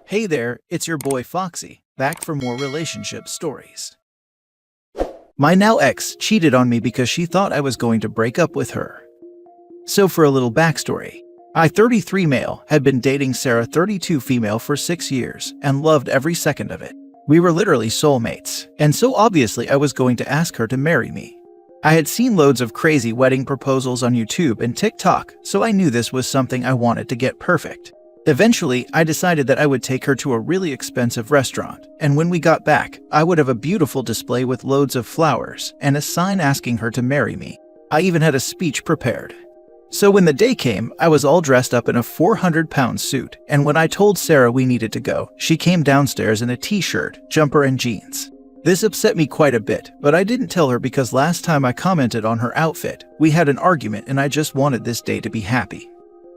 Hey there, it's your boy Foxy, back for more relationship stories. My now ex cheated on me because she thought I was going to break up with her. So for a little backstory, I, 33 male, had been dating Sarah, 32 female for 6 years and loved every second of it. We were literally soulmates, and so obviously I was going to ask her to marry me. I had seen loads of crazy wedding proposals on YouTube and TikTok, so I knew this was something I wanted to get perfect. Eventually, I decided that I would take her to a really expensive restaurant, and when we got back, I would have a beautiful display with loads of flowers and a sign asking her to marry me. I even had a speech prepared. So when the day came, I was all dressed up in a 400-pound suit, and when I told Sarah we needed to go, she came downstairs in a t-shirt, jumper, and jeans. This upset me quite a bit, but I didn't tell her because last time I commented on her outfit, we had an argument and I just wanted this day to be happy.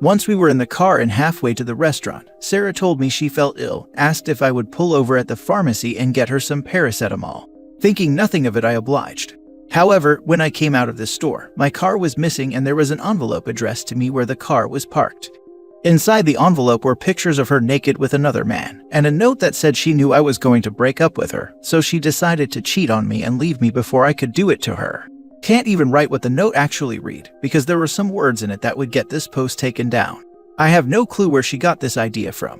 Once we were in the car and halfway to the restaurant, Sarah told me she felt ill, asked if I would pull over at the pharmacy and get her some paracetamol. Thinking nothing of it, I obliged. However, when I came out of the store, my car was missing and there was an envelope addressed to me where the car was parked. Inside the envelope were pictures of her naked with another man, and a note that said she knew I was going to break up with her, so she decided to cheat on me and leave me before I could do it to her. Can't even write what the note actually read, because there were some words in it that would get this post taken down. I have no clue where she got this idea from.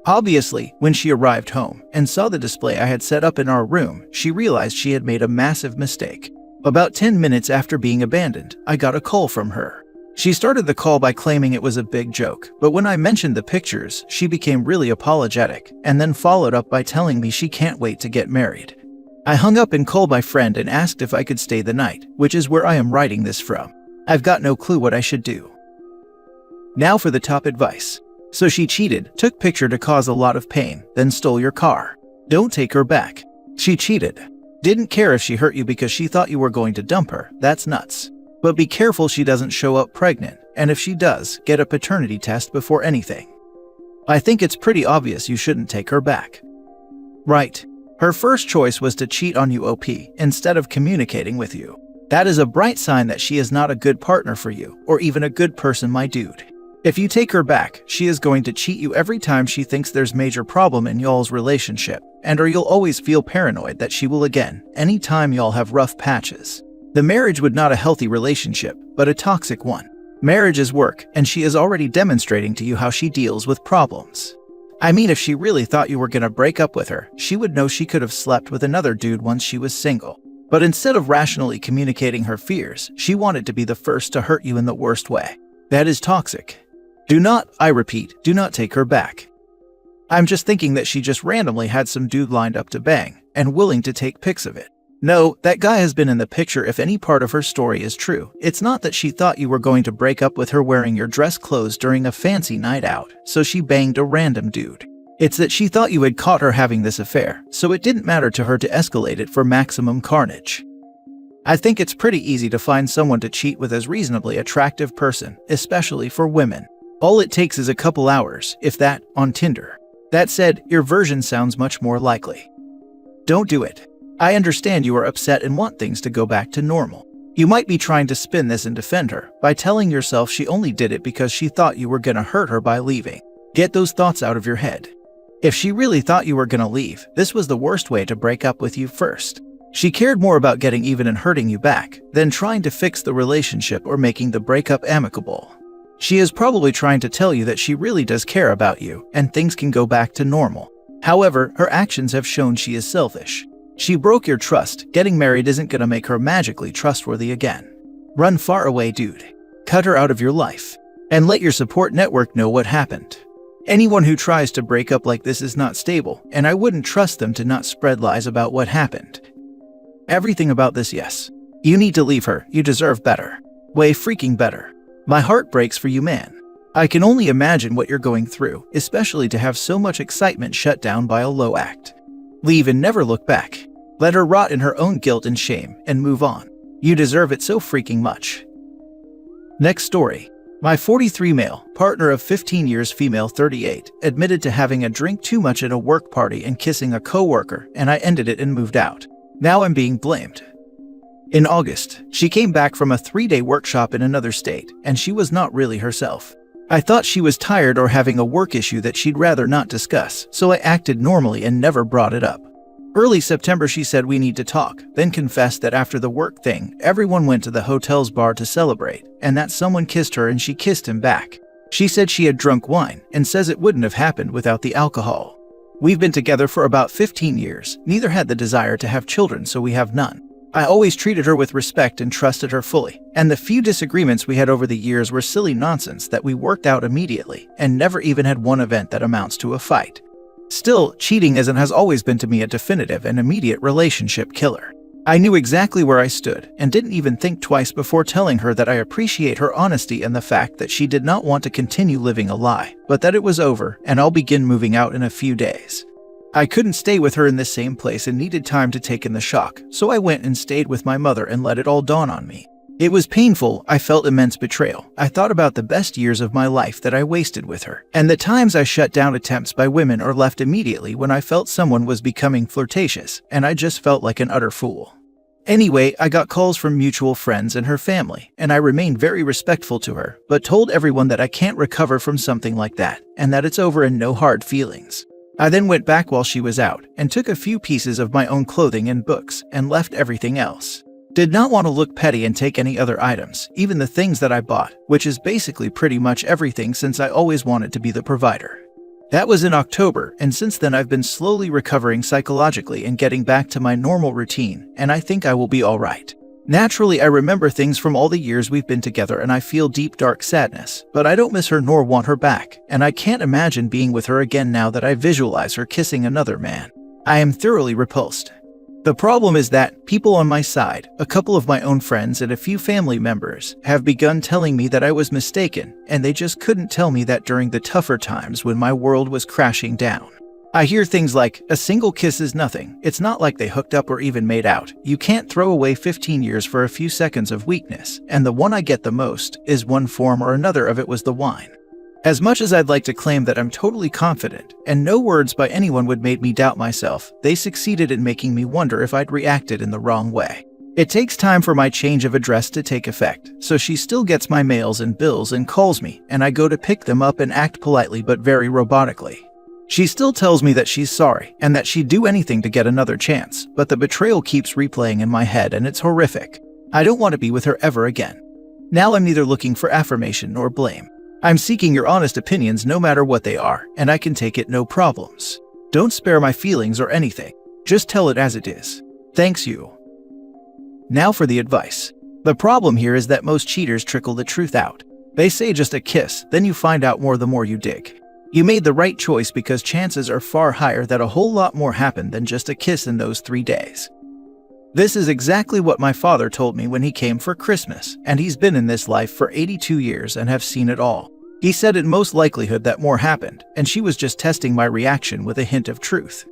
Obviously, when she arrived home and saw the display I had set up in our room, she realized she had made a massive mistake. About 10 minutes after being abandoned, I got a call from her. She started the call by claiming it was a big joke, but when I mentioned the pictures, she became really apologetic, and then followed up by telling me she can't wait to get married. I hung up and called my friend and asked if I could stay the night, which is where I am writing this from. I've got no clue what I should do. Now for the top advice. So she cheated, took picture to cause a lot of pain, then stole your car. Don't take her back. She cheated. Didn't care if she hurt you because she thought you were going to dump her. That's nuts. But be careful she doesn't show up pregnant, and if she does, get a paternity test before anything. I think it's pretty obvious you shouldn't take her back. Right. Her first choice was to cheat on you OP instead of communicating with you. That is a bright sign that she is not a good partner for you, or even a good person, my dude. If you take her back, she is going to cheat you every time she thinks there's major problem in y'all's relationship, or you'll always feel paranoid that she will again, anytime y'all have rough patches. The marriage would not a healthy relationship, but a toxic one. Marriage is work, and she is already demonstrating to you how she deals with problems. I mean, if she really thought you were gonna break up with her, she would know she could have slept with another dude once she was single. But instead of rationally communicating her fears, she wanted to be the first to hurt you in the worst way. That is toxic. Do not, I repeat, do not take her back. I'm just thinking that she just randomly had some dude lined up to bang, and willing to take pics of it. No, that guy has been in the picture if any part of her story is true. It's not that she thought you were going to break up with her wearing your dress clothes during a fancy night out, so she banged a random dude. It's that she thought you had caught her having this affair, so it didn't matter to her to escalate it for maximum carnage. I think it's pretty easy to find someone to cheat with as reasonably attractive person, especially for women. All it takes is a couple hours, if that, on Tinder. That said, your version sounds much more likely. Don't do it. I understand you are upset and want things to go back to normal. You might be trying to spin this and defend her by telling yourself she only did it because she thought you were gonna hurt her by leaving. Get those thoughts out of your head. If she really thought you were gonna leave, this was the worst way to break up with you first. She cared more about getting even and hurting you back than trying to fix the relationship or making the breakup amicable. She is probably trying to tell you that she really does care about you and things can go back to normal. However, her actions have shown she is selfish. She broke your trust. Getting married isn't gonna make her magically trustworthy again. Run far away, dude. Cut her out of your life. And let your support network know what happened. Anyone who tries to break up like this is not stable, and I wouldn't trust them to not spread lies about what happened. Everything about this, yes. You need to leave her. You deserve better. Way freaking better. My heart breaks for you, man. I can only imagine what you're going through, especially to have so much excitement shut down by a low act. Leave and never look back. Let her rot in her own guilt and shame, and move on. You deserve it so freaking much. Next story. My 43 male, partner of 15 years female 38, admitted to having a drink too much at a work party and kissing a coworker, and I ended it and moved out. Now I'm being blamed. In August, she came back from a 3-day workshop in another state, and she was not really herself. I thought she was tired or having a work issue that she'd rather not discuss, so I acted normally and never brought it up. Early September she said we need to talk, then confessed that after the work thing, everyone went to the hotel's bar to celebrate, and that someone kissed her and she kissed him back. She said she had drunk wine, and says it wouldn't have happened without the alcohol. We've been together for about 15 years, neither had the desire to have children, so we have none. I always treated her with respect and trusted her fully, and the few disagreements we had over the years were silly nonsense that we worked out immediately, and never even had one event that amounts to a fight. Still, cheating has always been to me a definitive and immediate relationship killer. I knew exactly where I stood, and didn't even think twice before telling her that I appreciate her honesty and the fact that she did not want to continue living a lie, but that it was over, and I'll begin moving out in a few days. I couldn't stay with her in the same place and needed time to take in the shock, so I went and stayed with my mother and let it all dawn on me. It was painful. I felt immense betrayal. I thought about the best years of my life that I wasted with her, and the times I shut down attempts by women or left immediately when I felt someone was becoming flirtatious, and I just felt like an utter fool. Anyway, I got calls from mutual friends and her family, and I remained very respectful to her, but told everyone that I can't recover from something like that, and that it's over and no hard feelings. I then went back while she was out, and took a few pieces of my own clothing and books, and left everything else. Did not want to look petty and take any other items, even the things that I bought, which is basically pretty much everything since I always wanted to be the provider. That was in October, and since then I've been slowly recovering psychologically and getting back to my normal routine, and I think I will be alright. Naturally, I remember things from all the years we've been together and I feel deep dark sadness, but I don't miss her nor want her back, and I can't imagine being with her again now that I visualize her kissing another man. I am thoroughly repulsed. The problem is that people on my side, a couple of my own friends and a few family members, have begun telling me that I was mistaken, and they just couldn't tell me that during the tougher times when my world was crashing down. I hear things like, a single kiss is nothing, it's not like they hooked up or even made out, you can't throw away 15 years for a few seconds of weakness, and the one I get the most is one form or another of it was the wine. As much as I'd like to claim that I'm totally confident, and no words by anyone would make me doubt myself, they succeeded in making me wonder if I'd reacted in the wrong way. It takes time for my change of address to take effect, so she still gets my mails and bills and calls me, and I go to pick them up and act politely but very robotically. She still tells me that she's sorry, and that she'd do anything to get another chance, but the betrayal keeps replaying in my head and it's horrific. I don't want to be with her ever again. Now I'm neither looking for affirmation nor blame. I'm seeking your honest opinions no matter what they are, and I can take it no problems. Don't spare my feelings or anything. Just tell it as it is. Thanks you. Now for the advice. The problem here is that most cheaters trickle the truth out. They say just a kiss, then you find out more the more you dig. You made the right choice because chances are far higher that a whole lot more happened than just a kiss in those 3 days. This is exactly what my father told me when he came for Christmas, and he's been in this life for 82 years and have seen it all. He said in most likelihood that more happened, and she was just testing my reaction with a hint of truth.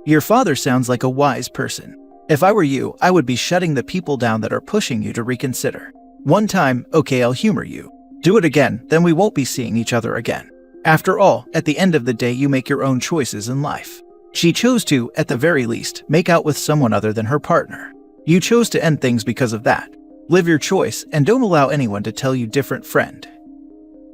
Your father sounds like a wise person. If I were you, I would be shutting the people down that are pushing you to reconsider. One time, okay, I'll humor you. Do it again, then we won't be seeing each other again. After all, at the end of the day you make your own choices in life. She chose to, at the very least, make out with someone other than her partner. You chose to end things because of that. Live your choice and don't allow anyone to tell you different, friend.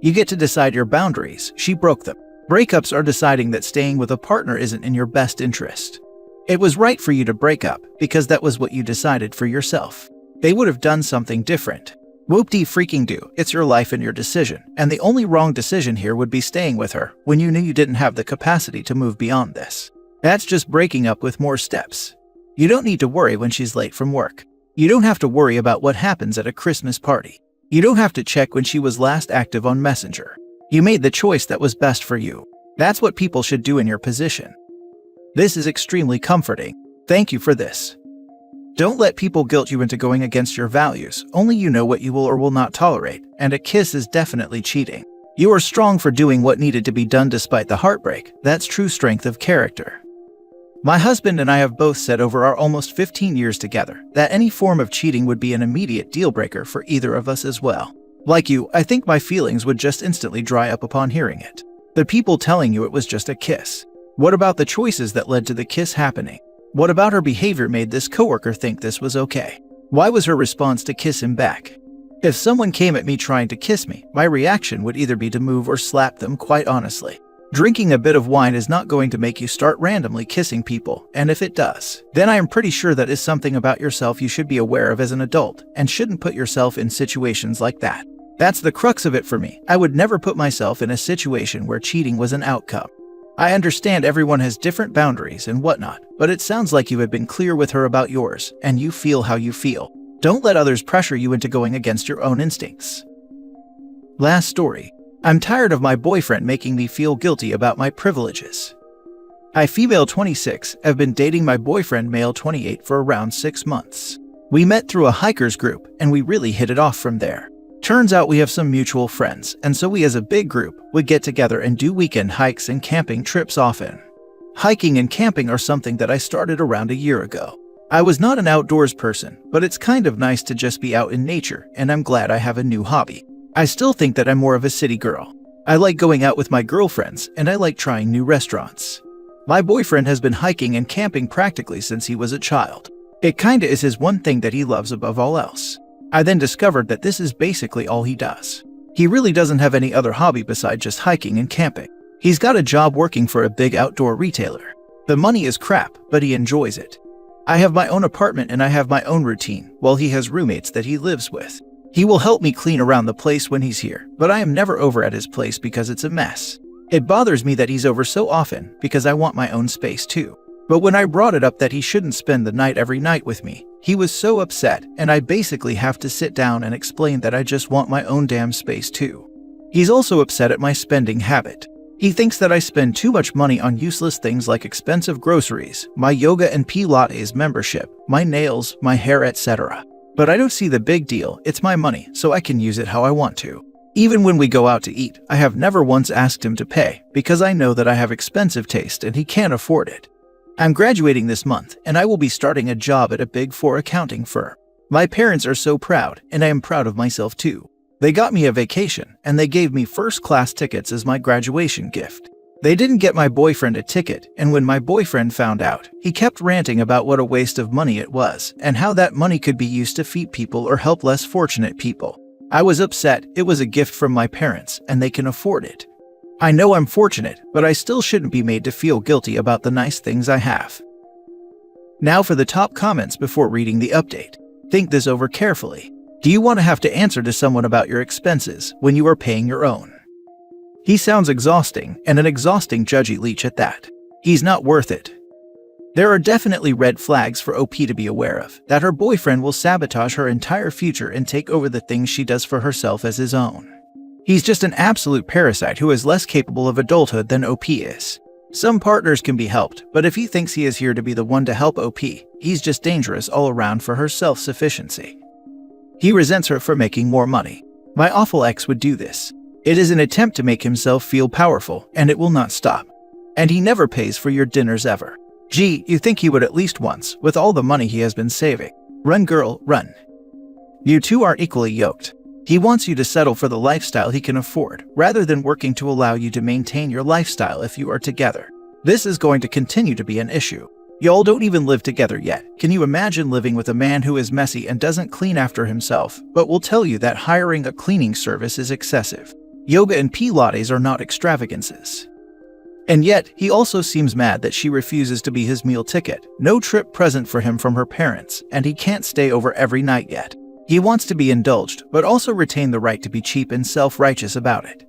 You get to decide your boundaries. She broke them. Breakups are deciding that staying with a partner isn't in your best interest. It was right for you to break up because that was what you decided for yourself. They would have done something different. Whoop-de-freaking-do, it's your life and your decision, and the only wrong decision here would be staying with her when you knew you didn't have the capacity to move beyond this. That's just breaking up with more steps. You don't need to worry when she's late from work. You don't have to worry about what happens at a Christmas party. You don't have to check when she was last active on Messenger. You made the choice that was best for you. That's what people should do in your position. This is extremely comforting. Thank you for this. Don't let people guilt you into going against your values. Only you know what you will or will not tolerate, and a kiss is definitely cheating. You are strong for doing what needed to be done despite the heartbreak. That's true strength of character. My husband and I have both said over our almost 15 years together that any form of cheating would be an immediate deal breaker for either of us as well. Like you, I think my feelings would just instantly dry up upon hearing it. The people telling you it was just a kiss. What about the choices that led to the kiss happening? What about her behavior made this coworker think this was okay? Why was her response to kiss him back? If someone came at me trying to kiss me, my reaction would either be to move or slap them, quite honestly. Drinking a bit of wine is not going to make you start randomly kissing people, and if it does, then I am pretty sure that is something about yourself you should be aware of as an adult, and shouldn't put yourself in situations like that. That's the crux of it for me. I would never put myself in a situation where cheating was an outcome. I understand everyone has different boundaries and whatnot, but it sounds like you have been clear with her about yours, and you feel how you feel. Don't let others pressure you into going against your own instincts. Last story. I'm tired of my boyfriend making me feel guilty about my privileges. I, female 26, have been dating my boyfriend, male 28, for around 6 months. We met through a hikers group, and we really hit it off from there. Turns out we have some mutual friends, and so we as a big group would get together and do weekend hikes and camping trips often. Hiking and camping are something that I started around a year ago. I was not an outdoors person, but it's kind of nice to just be out in nature, and I'm glad I have a new hobby. I still think that I'm more of a city girl. I like going out with my girlfriends, and I like trying new restaurants. My boyfriend has been hiking and camping practically since he was a child. It kinda is his one thing that he loves above all else. I then discovered that this is basically all he does. He really doesn't have any other hobby besides just hiking and camping. He's got a job working for a big outdoor retailer. The money is crap, but he enjoys it. I have my own apartment and I have my own routine, while he has roommates that he lives with. He will help me clean around the place when he's here, but I am never over at his place because it's a mess. It bothers me that he's over so often because I want my own space too. But when I brought it up that he shouldn't spend the night every night with me, he was so upset, and I basically have to sit down and explain that I just want my own damn space too. He's also upset at my spending habit. He thinks that I spend too much money on useless things like expensive groceries, my yoga and Pilates membership, my nails, my hair, etc. But I don't see the big deal. It's my money, so I can use it how I want to. Even when we go out to eat, I have never once asked him to pay, because I know that I have expensive taste and he can't afford it. I'm graduating this month, and I will be starting a job at a Big 4 accounting firm. My parents are so proud, and I am proud of myself too. They got me a vacation, and they gave me first-class tickets as my graduation gift. They didn't get my boyfriend a ticket, and when my boyfriend found out, he kept ranting about what a waste of money it was, and how that money could be used to feed people or help less fortunate people. I was upset. It was a gift from my parents, and they can afford it. I know I'm fortunate, but I still shouldn't be made to feel guilty about the nice things I have. Now for the top comments before reading the update. Think this over carefully. Do you want to have to answer to someone about your expenses when you are paying your own? He sounds exhausting, and an exhausting judgy leech at that. He's not worth it. There are definitely red flags for OP to be aware of, that her boyfriend will sabotage her entire future and take over the things she does for herself as his own. He's just an absolute parasite who is less capable of adulthood than OP is. Some partners can be helped, but if he thinks he is here to be the one to help OP, he's just dangerous all around for her self-sufficiency. He resents her for making more money. My awful ex would do this. It is an attempt to make himself feel powerful, and it will not stop. And he never pays for your dinners ever. Gee, you think he would at least once, with all the money he has been saving. Run, girl, run. You two are equally yoked. He wants you to settle for the lifestyle he can afford, rather than working to allow you to maintain your lifestyle if you are together. This is going to continue to be an issue. Y'all don't even live together yet. Can you imagine living with a man who is messy and doesn't clean after himself, but will tell you that hiring a cleaning service is excessive? Yoga and Pilates are not extravagances. And yet, he also seems mad that she refuses to be his meal ticket, no trip present for him from her parents, and he can't stay over every night yet. He wants to be indulged, but also retain the right to be cheap and self-righteous about it.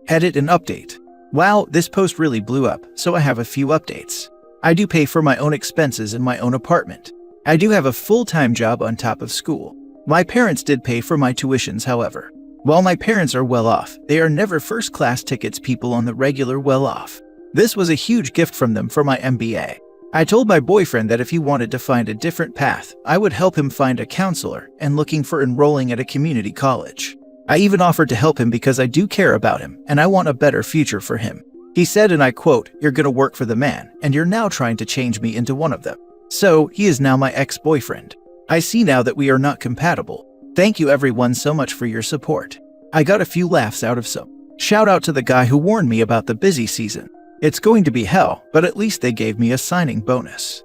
Edit and update. Wow, this post really blew up, so I have a few updates. I do pay for my own expenses in my own apartment. I do have a full-time job on top of school. My parents did pay for my tuitions, however. While my parents are well off, they are never first-class tickets people on the regular well off. This was a huge gift from them for my MBA. I told my boyfriend that if he wanted to find a different path, I would help him find a counselor and looking for enrolling at a community college. I even offered to help him because I do care about him and I want a better future for him. He said, and I quote, "You're gonna work for the man, and you're now trying to change me into one of them." So, he is now my ex-boyfriend. I see now that we are not compatible. Thank you everyone so much for your support. I got a few laughs out of some. Shout out to the guy who warned me about the busy season. It's going to be hell, but at least they gave me a signing bonus.